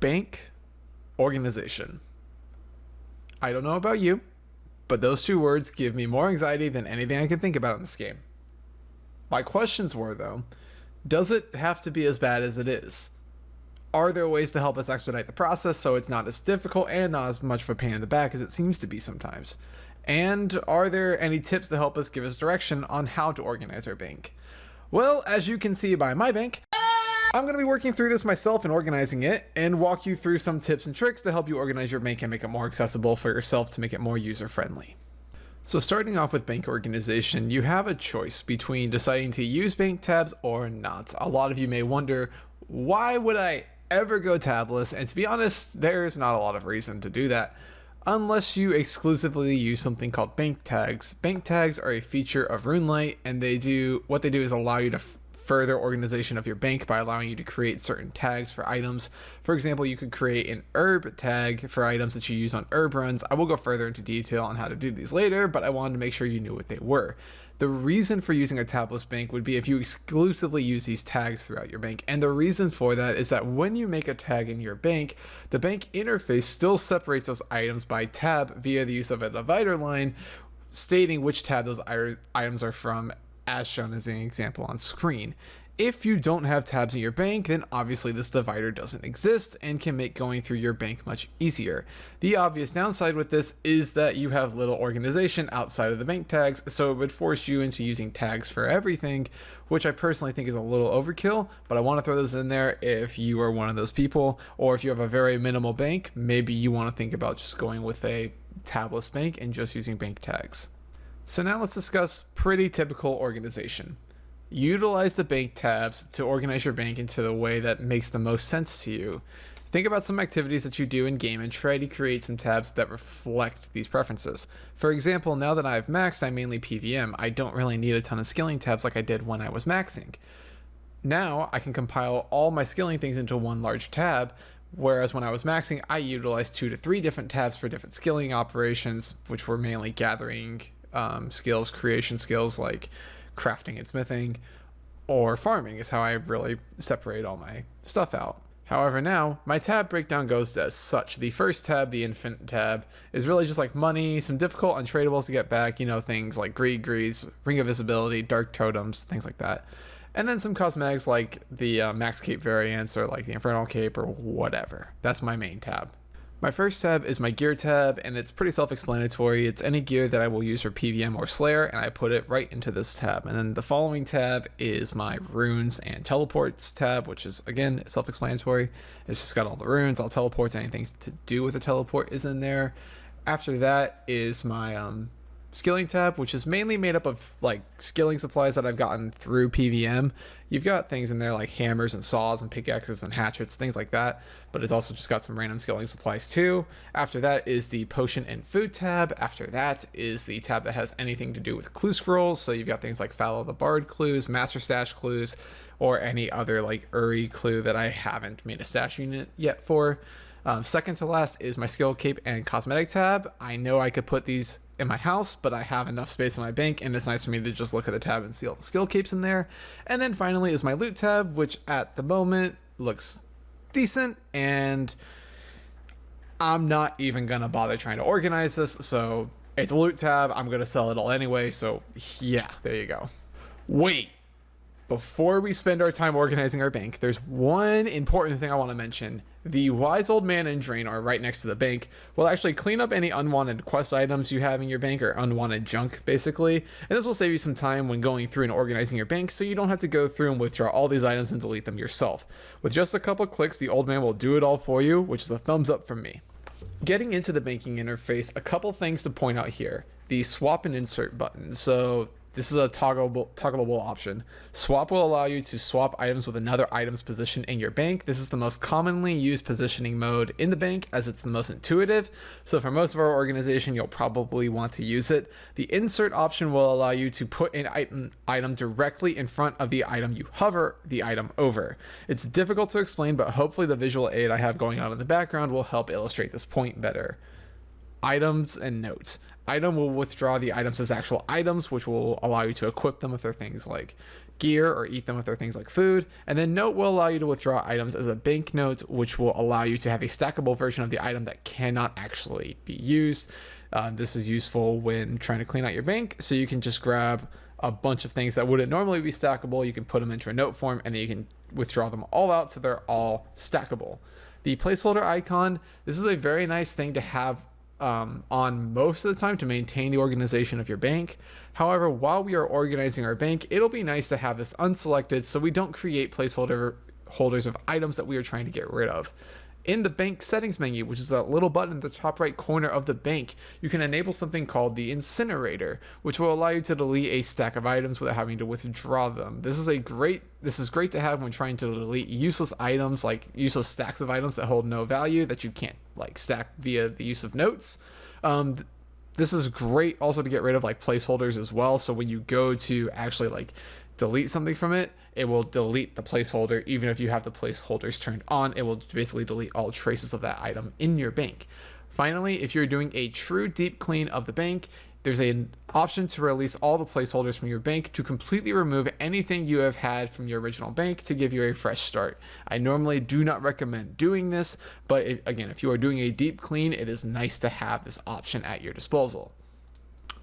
Bank organization. I don't know about you, but those two words give me more anxiety than anything I can think about in this game. My questions were, though, does it have to be as bad as it is? Are there ways to help us expedite the process so it's not as difficult and not as much of a pain in the back as it seems to be sometimes? And are there any tips to help us give us direction on how to organize our bank? Well, as you can see by my bank, I'm going to be working through this myself and organizing it and walk you through some tips and tricks to help you organize your bank and make it more accessible for yourself to make it more user-friendly. So starting off with bank organization, you have a choice between deciding to use bank tabs or not. A lot of you may wonder, why would I ever go tabless? And to be honest, there's not a lot of reason to do that unless you exclusively use something called bank tags. Bank tags are a feature of RuneLite, and what they do is allow you to further organization of your bank by allowing you to create certain tags for items. For example, you could create an herb tag for items that you use on herb runs. I will go further into detail on how to do these later, but I wanted to make sure you knew what they were. The reason for using a tabless bank would be if you exclusively use these tags throughout your bank. And the reason for that is that when you make a tag in your bank, the bank interface still separates those items by tab via the use of a divider line stating which tab those items are from, as shown as an example on screen. If you don't have tabs in your bank, then obviously this divider doesn't exist and can make going through your bank much easier. The obvious downside with this is that you have little organization outside of the bank tags, so it would force you into using tags for everything, which I personally think is a little overkill, but I want to throw those in there if you are one of those people, or if you have a very minimal bank, maybe you want to think about just going with a tabless bank and just using bank tags. So now let's discuss pretty typical organization. Utilize the bank tabs to organize your bank into the way that makes the most sense to you. Think about some activities that you do in game and try to create some tabs that reflect these preferences. For example, now that I've maxed, I mainly PVM. I don't really need a ton of skilling tabs like I did when I was maxing. Now I can compile all my skilling things into one large tab, whereas when I was maxing, I utilized 2 to 3 different tabs for different skilling operations, which were mainly gathering skills, creation skills like crafting and smithing, or farming is how I really separate all my stuff out. However, now my tab breakdown goes as such. The first tab, the infant tab, is really just like money, some difficult untradables to get back, things like greed grease, ring of visibility, dark totems, things like that. And then some cosmetics like the max cape variants or like the infernal cape or whatever. That's my main tab. My first tab is my gear tab, and it's pretty self-explanatory. It's any gear that I will use for PVM or Slayer, and I put it right into this tab. And then the following tab is my runes and teleports tab, which is, again, self-explanatory. It's just got all the runes, all teleports, anything to do with a teleport is in there. After that is my skilling tab, which is mainly made up of like skilling supplies that I've gotten through PVM. You've got things in there like hammers and saws and pickaxes and hatchets, things like that, but it's also just got some random skilling supplies too. After that is the potion and food tab. After that is the tab that has anything to do with clue scrolls, so you've got things like Fallow the Bard clues, Master Stash clues, or any other like Uri clue that I haven't made a stash unit yet for. Second to last is my skill cape and cosmetic tab. I know I could put these in my house, but I have enough space in my bank, and it's nice for me to just look at the tab and see all the skill capes in there. And then finally is my loot tab, which at the moment looks decent, and I'm not even gonna bother trying to organize this. So it's a loot tab. I'm gonna sell it all anyway. So yeah, there you go. Wait. Before we spend our time organizing our bank, there's one important thing I want to mention. The Wise Old Man and Draenor right next to the bank will actually clean up any unwanted quest items you have in your bank, or unwanted junk, basically. And this will save you some time when going through and organizing your bank, so you don't have to go through and withdraw all these items and delete them yourself. With just a couple clicks, the Old Man will do it all for you, which is a thumbs up from me. Getting into the banking interface, a couple things to point out here. The swap and insert button. So this is a toggleable option. Swap will allow you to swap items with another item's position in your bank. This is the most commonly used positioning mode in the bank, as it's the most intuitive. So for most of our organization, you'll probably want to use it. The insert option will allow you to put an item directly in front of the item you hover the item over. It's difficult to explain, but hopefully the visual aid I have going on in the background will help illustrate this point better. Items and notes. Item will withdraw the items as actual items, which will allow you to equip them if they're things like gear, or eat them if they're things like food. And then note will allow you to withdraw items as a banknote, which will allow you to have a stackable version of the item that cannot actually be used. This is useful when trying to clean out your bank, so you can just grab a bunch of things that wouldn't normally be stackable, you can put them into a note form, and then you can withdraw them all out so they're all stackable. The placeholder icon, this is a very nice thing to have on most of the time to maintain the organization of your bank. However, while we are organizing our bank, it'll be nice to have this unselected so we don't create placeholders of items that we are trying to get rid of. In the bank settings menu, which is that little button in the top right corner of the bank, you can enable something called the incinerator, which will allow you to delete a stack of items without having to withdraw them. This is great to have when trying to delete useless items, like useless stacks of items that hold no value that you can't like stack via the use of notes. This is great also to get rid of like placeholders as well. So when you go to actually like delete something from it, it will delete the placeholder. Even if you have the placeholders turned on, it will basically delete all traces of that item in your bank. Finally, if you're doing a true deep clean of the bank, there's an option to release all the placeholders from your bank to completely remove anything you have had from your original bank to give you a fresh start. I normally do not recommend doing this, but again, if you are doing a deep clean, it is nice to have this option at your disposal.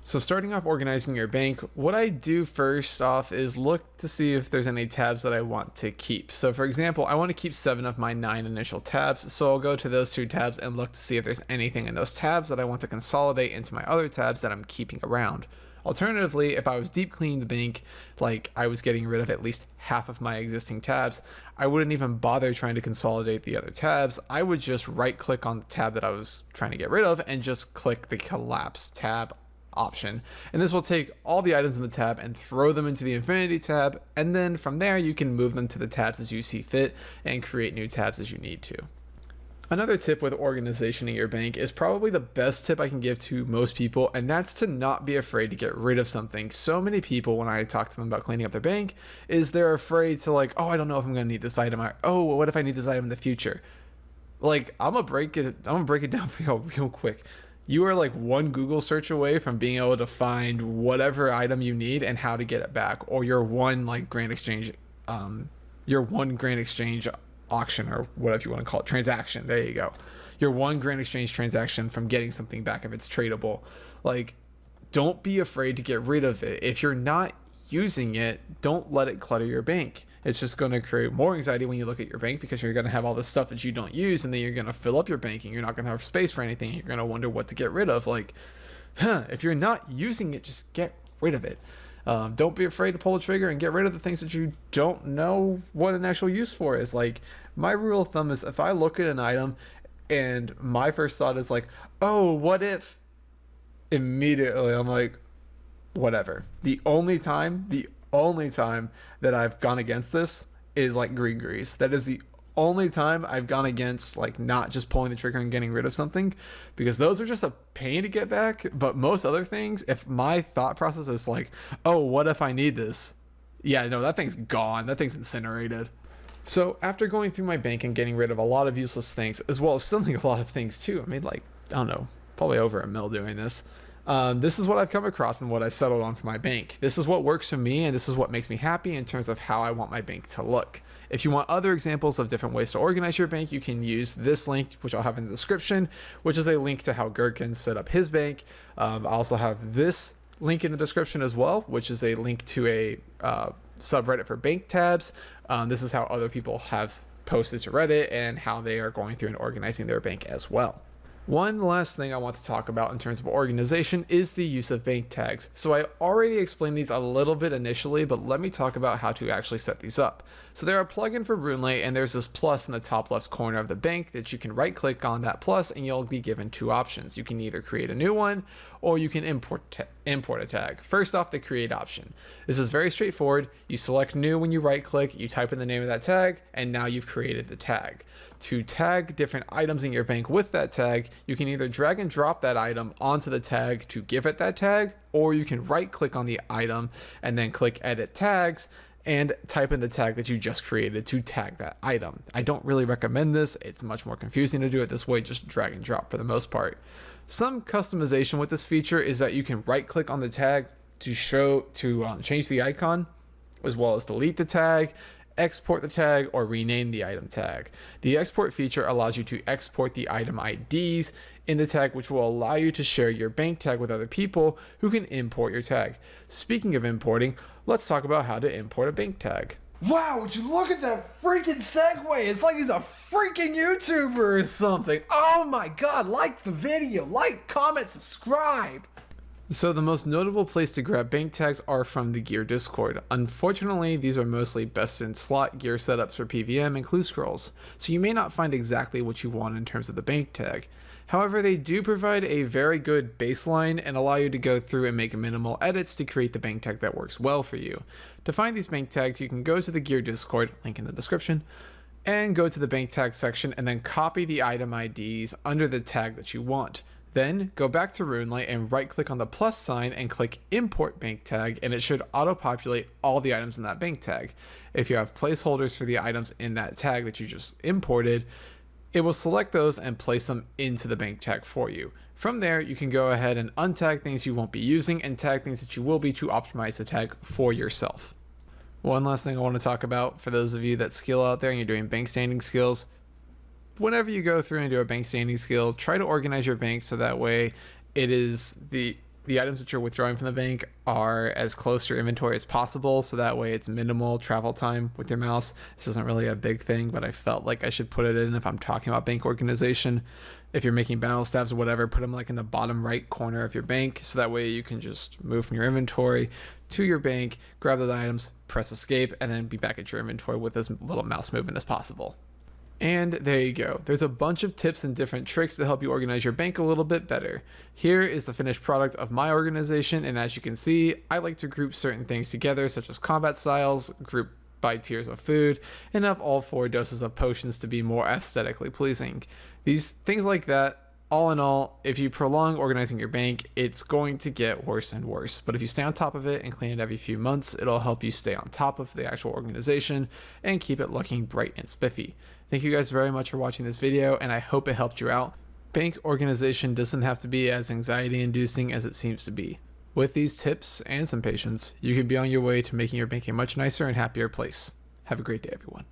So starting off organizing your bank, what I do first off is look to see if there's any tabs that I want to keep. So for example, I want to keep 7 of my 9 initial tabs. So I'll go to those 2 tabs and look to see if there's anything in those tabs that I want to consolidate into my other tabs that I'm keeping around. Alternatively, if I was deep cleaning the bank, like I was getting rid of at least half of my existing tabs, I wouldn't even bother trying to consolidate the other tabs. I would just right click on the tab that I was trying to get rid of and just click the collapse tab option, and this will take all the items in the tab and throw them into the infinity tab, and then from there you can move them to the tabs as you see fit and create new tabs as you need to. Another tip with organization in your bank is probably the best tip I can give to most people, and that's to not be afraid to get rid of something. So many people, when I talk to them about cleaning up their bank, is they're afraid to like, oh, I don't know if I'm gonna need this item, or oh, what if I need this item in the future? Like, I'm gonna break it down for you real quick. You are like one Google search away from being able to find whatever item you need and how to get it back, or your one grand exchange auction, or whatever you want to call it, transaction. There you go. Your one grand exchange transaction from getting something back if it's tradable. Like, don't be afraid to get rid of it. If you're not using it, don't let it clutter your bank. It's just going to create more anxiety when you look at your bank, because you're going to have all this stuff that you don't use, and then you're going to fill up your bank and you're not going to have space for anything. You're going to wonder what to get rid of. Like, if you're not using it, just get rid of it. Don't be afraid to pull the trigger and get rid of the things that you don't know what an actual use for is. Like, my rule of thumb is if I look at an item and my first thought is like, oh, what if, immediately I'm like, whatever. The only time that I've gone against this is like green grease. That is the only time I've gone against like not just pulling the trigger and getting rid of something, because those are just a pain to get back. But most other things, if my thought process is like, oh, what if I need this? Yeah, no, that thing's gone. That thing's incinerated. So after going through my bank and getting rid of a lot of useless things, as well as selling a lot of things too, I made like, I don't know, probably over $1 million doing this. This is what I've come across and what I've settled on for my bank. This is what works for me, and this is what makes me happy in terms of how I want my bank to look. If you want other examples of different ways to organize your bank, you can use this link, which I'll have in the description, which is a link to how Gherkin set up his bank. I also have this link in the description as well, which is a link to a subreddit for bank tabs. This is how other people have posted to Reddit and how they are going through and organizing their bank as well. One last thing I want to talk about in terms of organization is the use of bank tags. So I already explained these a little bit initially, but let me talk about how to actually set these up. So they're a plugin for RuneLite, and there's this plus in the top left corner of the bank that you can right click on that plus and you'll be given 2 options. You can either create a new one or you can import a tag. First off, the create option. This is very straightforward. You select new when you right click, you type in the name of that tag, and now you've created the tag. To tag different items in your bank with that tag, you can either drag and drop that item onto the tag to give it that tag, or you can right click on the item and then click edit tags, and type in the tag that you just created to tag that item. I don't really recommend this. It's much more confusing to do it this way, just drag and drop for the most part. Some customization with this feature is that you can right click on the tag to change the icon, as well as delete the tag, export the tag, or rename the item tag. The export feature allows you to export the item IDs in the tag, which will allow you to share your bank tag with other people who can import your tag. Speaking of importing, let's talk about how to import a bank tag. Wow, would you look at that freaking segue? It's like he's a freaking YouTuber or something. Oh my god, like the video, like, comment, subscribe. So the most notable place to grab bank tags are from the Gear Discord. Unfortunately, these are mostly best in slot gear setups for PVM and clue scrolls, so you may not find exactly what you want in terms of the bank tag. However, they do provide a very good baseline and allow you to go through and make minimal edits to create the bank tag that works well for you. To find these bank tags, you can go to the Gear Discord, link in the description, and go to the bank tag section and then copy the item IDs under the tag that you want. Then go back to RuneLite and right click on the plus sign and click import bank tag, and it should auto populate all the items in that bank tag. If you have placeholders for the items in that tag that you just imported, it will select those and place them into the bank tag for you. From there, you can go ahead and untag things you won't be using and tag things that you will be to optimize the tag for yourself. One last thing I want to talk about for those of you that skill out there and you're doing bank standing skills. Whenever you go through and do a bank standing skill, try to organize your bank so that way it is the items that you're withdrawing from the bank are as close to your inventory as possible, so that way it's minimal travel time with your mouse. This isn't really a big thing, but I felt like I should put it in if I'm talking about bank organization. If you're making battle staves or whatever, put them like in the bottom right corner of your bank, so that way you can just move from your inventory to your bank, grab those items, press escape, and then be back at your inventory with as little mouse movement as possible. And there you go. There's a bunch of tips and different tricks to help you organize your bank a little bit better. Here is the finished product of my organization, and as you can see, I like to group certain things together, such as combat styles, group by tiers of food, and have all 4 doses of potions to be more aesthetically pleasing. These things like that, all in all, if you prolong organizing your bank, it's going to get worse and worse. But if you stay on top of it and clean it every few months, it'll help you stay on top of the actual organization and keep it looking bright and spiffy. Thank you guys very much for watching this video, and I hope it helped you out. Bank organization doesn't have to be as anxiety-inducing as it seems to be. With these tips and some patience, you can be on your way to making your bank a much nicer and happier place. Have a great day, everyone.